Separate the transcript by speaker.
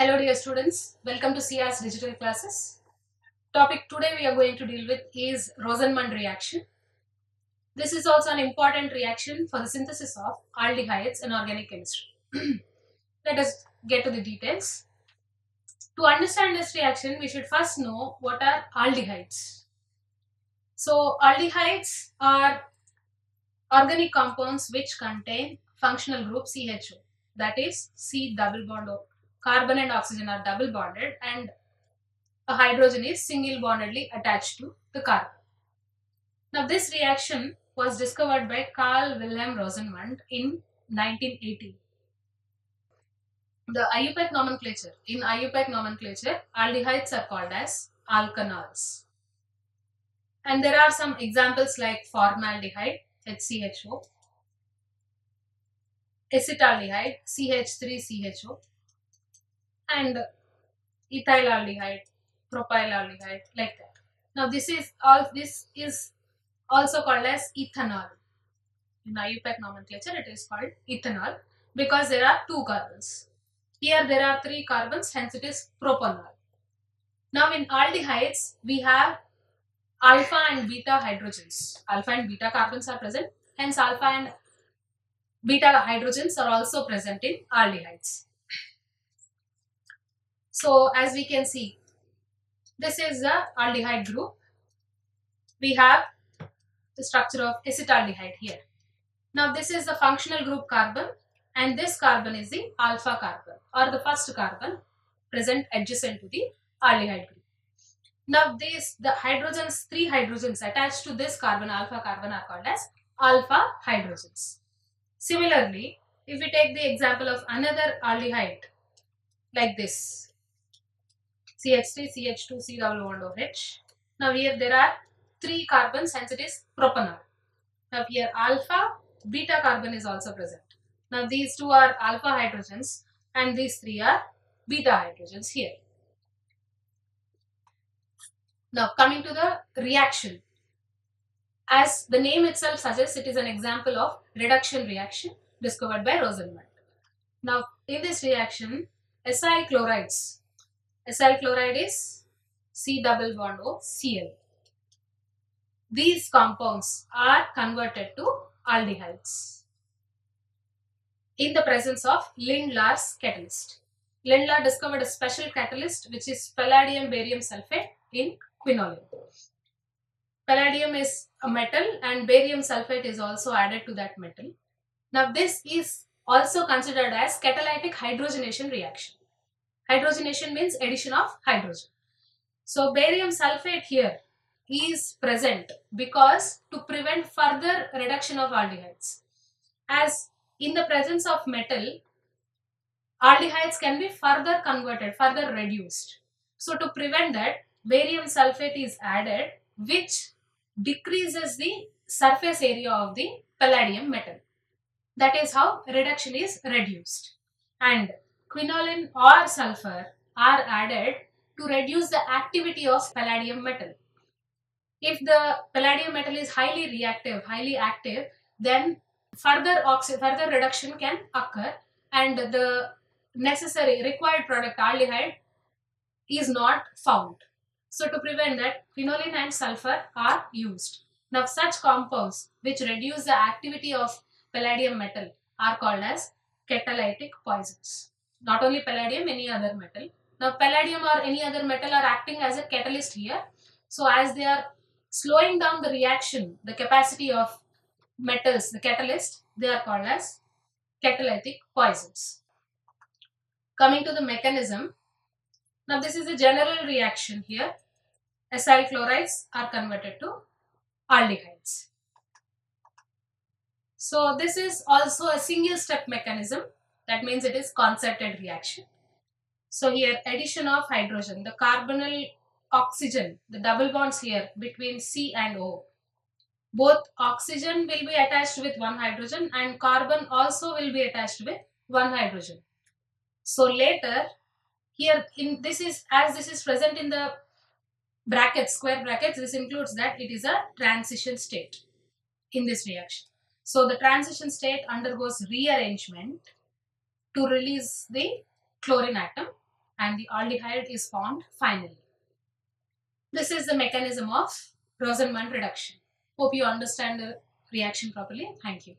Speaker 1: Hello dear students, welcome to CR's digital classes. Topic today we are going to deal with is Rosenmund reaction. This is also an important reaction for the synthesis of aldehydes in organic chemistry. Let us get to the details. To understand this reaction, we should first know what are aldehydes. So aldehydes are organic compounds which contain functional group CHO, that is C double bond O. Carbon and oxygen are double bonded and a hydrogen is single bondedly attached to the carbon. Now, this reaction was discovered by Carl Wilhelm Rosenmund in 1918. The IUPAC nomenclature. In IUPAC nomenclature, aldehydes are called as alkanols. And there are some examples like formaldehyde, HCHO, acetaldehyde, CH3CHO, and ethylaldehyde, propylaldehyde, like that. Now, this is also called as ethanol. In IUPAC nomenclature, it is called ethanol because there are two carbons. Here there are three carbons, hence it is propanol. Now in aldehydes, we have alpha and beta hydrogens. Alpha and beta carbons are present, hence alpha and beta hydrogens are also present in aldehydes. So as we can see, this is the aldehyde group. We have the structure of acetaldehyde here. Now this is the functional group carbon and this carbon is the alpha carbon or the first carbon present adjacent to the aldehyde group. Now the hydrogens, three hydrogens attached to this carbon, alpha carbon, are called as alpha hydrogens. Similarly, if we take the example of another aldehyde like this, CH3, CH2, C double bond OH. Now here there are three carbons, hence it is propanol. Now here alpha, beta carbon is also present. Now these two are alpha hydrogens and these three are beta hydrogens here. Now coming to the reaction. As the name itself suggests, it is an example of reduction reaction discovered by Rosenmund. Now in this reaction, acyl chlorides. Acyl chloride is C double bond O Cl. These compounds are converted to aldehydes in the presence of Lindlar's catalyst. Lindlar discovered a special catalyst which is palladium barium sulfate in quinoline. Palladium is a metal and barium sulfate is also added to that metal. Now this is also considered as catalytic hydrogenation reaction. Hydrogenation means addition of hydrogen. So barium sulfate here is present because to prevent further reduction of aldehydes. As in the presence of metal, aldehydes can be further converted, further reduced. So to prevent that, barium sulfate is added, which decreases the surface area of the palladium metal. That is how reduction is reduced. And quinoline or sulfur are added to reduce the activity of palladium metal. If the palladium metal is highly reactive, highly active, then further reduction can occur and the necessary required product aldehyde is not found. So to prevent that, quinoline and sulfur are used. Now such compounds which reduce the activity of palladium metal are called as catalytic poisons. Not only palladium, any other metal. Now palladium or any other metal are acting as a catalyst here. So as they are slowing down the reaction, the capacity of metals, the catalyst, they are called as catalytic poisons. Coming to the mechanism, now this is a general reaction here. Acyl chlorides are converted to aldehydes. So this is also a single step mechanism. That means it is concerted reaction. So here addition of hydrogen, the carbonyl oxygen, the double bonds here between C and O. Both oxygen will be attached with one hydrogen and carbon also will be attached with one hydrogen. So later here in this is as this is present in the brackets, square brackets, this includes that it is a transition state in this reaction. So the transition state undergoes rearrangement to release the chlorine atom and the aldehyde is formed finally. This is the mechanism of Rosenmund reduction. Hope you understand the reaction properly. Thank you.